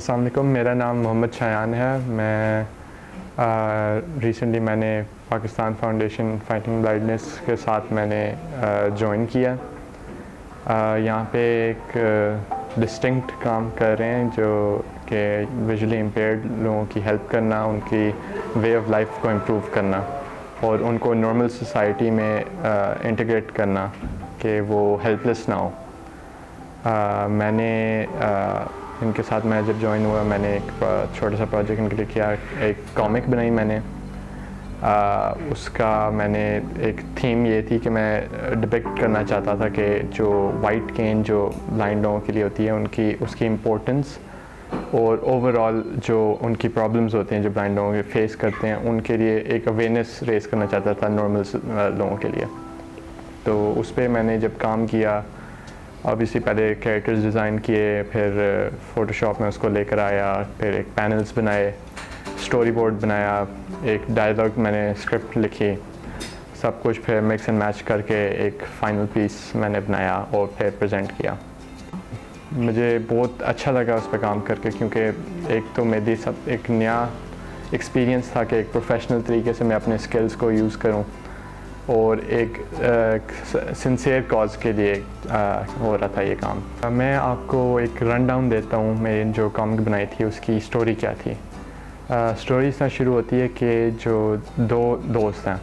السلام علیکم، میرا نام محمد شایان ہے. میں ریسنٹلی میں نے پاکستان فاؤنڈیشن فائٹنگ بلائنڈنس کے ساتھ میں نے جوائن کیا. یہاں پہ ایک ڈسٹنکٹ کام کر رہے ہیں جو کہ ویژولی امپیئرڈ لوگوں کی ہیلپ کرنا، ان کی وے آف لائف کو امپروو کرنا اور ان کو نارمل سوسائٹی میں انٹیگریٹ کرنا کہ وہ ہیلپ لیس نہ ہو. میں نے ان کے ساتھ میں جب جوائن ہوا میں نے ایک چھوٹا سا پروجیکٹ ان کے لیے کیا. ایک کامک بنائی میں نے. اس کا میں نے ایک تھیم یہ تھی کہ میں ڈپکٹ کرنا چاہتا تھا کہ جو وائٹ کین جو بلائنڈ لوگوں کے لیے ہوتی ہے اس کی امپورٹنس اور اوور آل جو ان کی پرابلمز ہوتے ہیں جو بلائنڈ لوگوں کے فیس کرتے ہیں ان کے لیے ایک اویئرنیس ریز کرنا چاہتا تھا نارمل لوگوں کے لیے. تو اس پہ میں نے جب کام کیا obviously پہلے کیریکٹرز ڈیزائن کیے، پھر فوٹو شاپ میں اس کو لے کر آیا، پھر ایک پینلز بنائے، اسٹوری بورڈ بنایا، ایک ڈائلاگ میں نے اسکرپٹ لکھی، سب کچھ پھر مکس اینڈ میچ کر کے ایک فائنل پیس میں نے بنایا اور پھر پریزنٹ کیا. مجھے بہت اچھا لگا اس پہ کام کر کے کیونکہ ایک تو میری ایک نیا ایکسپیرینس تھا کہ ایک پروفیشنل طریقے سے میں اپنے اسکلز کو یوز کروں اور ایک سنسیئر کاز کے لیے ہو رہا تھا یہ کام. میں آپ کو ایک رن ڈاؤن دیتا ہوں. میں جو کامک بنائی تھی اس کی اسٹوری کیا تھی. اسٹوری اس طرح شروع ہوتی ہے کہ جو دو دوست ہیں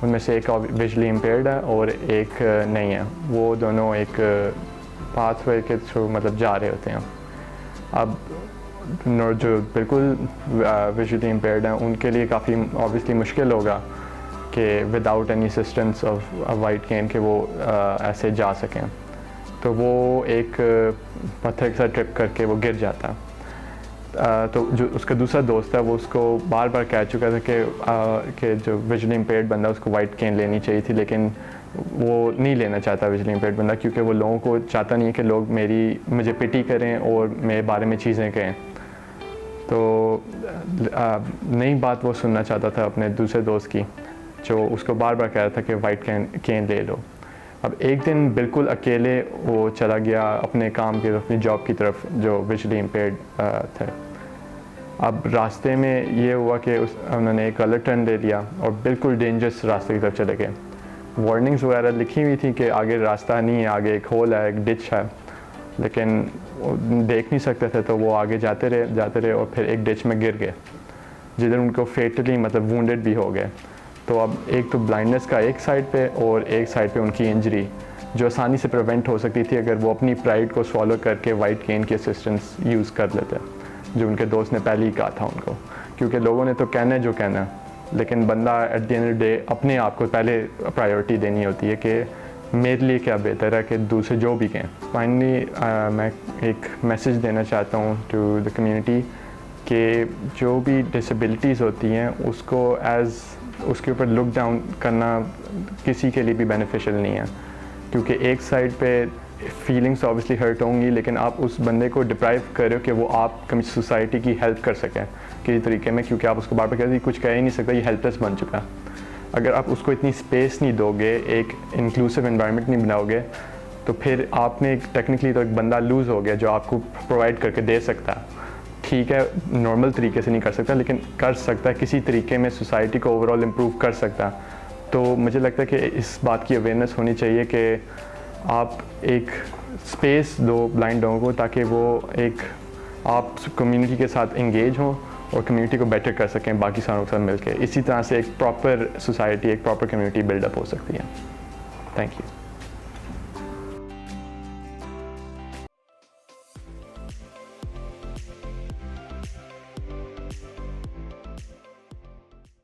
ان میں سے ایک ویژولی امپیئرڈ ہے اور ایک نہیں ہے. وہ دونوں ایک پاتھ وے کے تھرو مطلب جا رہے ہوتے ہیں. اب جو بالکل ویژولی امپیئرڈ ہیں ان کے لیے کافی آبویسلی مشکل ہوگا کہ without any assistance of white can کہ وہ ایسے جا سکیں. تو وہ ایک پتھر کے ساتھ ٹرپ کر کے وہ گر جاتا ہے. تو جو اس کا دوسرا دوست ہے وہ اس کو بار بار کہہ چکا تھا کہ جو ویژولی امپیئرڈ بندہ اس کو وائٹ کین لینی چاہیے تھی، لیکن وہ نہیں لینا چاہتا ویژولی امپیئرڈ بندہ کیونکہ وہ لوگوں کو چاہتا نہیں ہے کہ لوگ مجھے پٹی کریں اور میرے بارے میں چیزیں کہیں. تو نئی بات وہ سننا چاہتا تھا اپنے دوسرے دوست کی جو اس کو بار بار کہہ رہا تھا کہ وائٹ کین لے لو. اب ایک دن بالکل اکیلے وہ چلا گیا اپنے کام کی طرف، اپنی جاب کی طرف جو ویژولی امپیئرڈ تھے. اب راستے میں یہ ہوا کہ انہوں نے ایک غلط ٹرن لے لیا اور بالکل ڈینجرس راستے کی طرف چلے گئے. وارننگز وغیرہ لکھی ہوئی تھیں کہ آگے راستہ نہیں ہے، آگے ایک ہول ہے، ایک ڈچ ہے، لیکن دیکھ نہیں سکتے تھے. تو وہ آگے جاتے رہے اور پھر ایک ڈچ میں گر گئے جدھر ان کو فیٹلی مطلب وونڈڈ بھی ہو گئے. تو اب ایک تو بلائنڈنس کا ایک سائڈ پہ اور ایک سائڈ پہ ان کی انجری جو آسانی سے پریونٹ ہو سکتی تھی اگر وہ اپنی پرائڈ کو سوالو کر کے وائٹ کین کی اسسٹنس یوز کر لیتے جو ان کے دوست نے پہلے ہی کہا تھا ان کو. کیونکہ لوگوں نے تو کہنا ہے جو کہنا ہے، لیکن بندہ at the end of day اپنے آپ کو پہلے پرائیورٹی دینی ہوتی ہے کہ میرے لیے کیا بہتر ہے کہ دوسرے جو بھی کہیں. فائنلی میں ایک میسیج دینا چاہتا ہوں ٹو دا کمیونٹی کہ جو بھی ڈسیبلٹیز ہوتی ہیں اس کو اس کے اوپر لک ڈاؤن کرنا کسی کے لیے بھی بینیفیشل نہیں ہے. کیونکہ ایک سائڈ پہ فیلنگس آبویسلی ہرٹ ہوں گی، لیکن آپ اس بندے کو ڈپرائیو کر رہے ہو کہ وہ آپ سوسائٹی کی ہیلپ کر سکیں کسی طریقے میں، کیونکہ آپ اس کو بار بار کہتے ہیں کچھ کہہ ہی نہیں سکتا، یہ ہیلپ لیس بن چکا. اگر آپ اس کو اتنی اسپیس نہیں دو گے، ایک انکلوسیو انوائرمنٹ نہیں بناؤ گے، تو پھر آپ نے ٹیکنیکلی تو ایک بندہ لوز ہو گیا جو آپ کو پرووائڈ کر کے دے سکتا ہے. ٹھیک ہے نارمل طریقے سے نہیں کر سکتا لیکن کر سکتا ہے کسی طریقے میں، سوسائٹی کو اوور آل امپروو کر سکتا. تو مجھے لگتا ہے کہ اس بات کی اویئرنیس ہونی چاہیے کہ آپ ایک اسپیس دو بلائنڈ لوگوں کو تاکہ وہ ایک آپ کمیونٹی کے ساتھ انگیج ہوں اور کمیونٹی کو بیٹر کر سکیں باقی ساروں کے ساتھ مل کے. اسی طرح سے ایک پراپر سوسائٹی، ایک پراپر کمیونٹی بلڈ اپ ہو سکتی ہے. Thank you.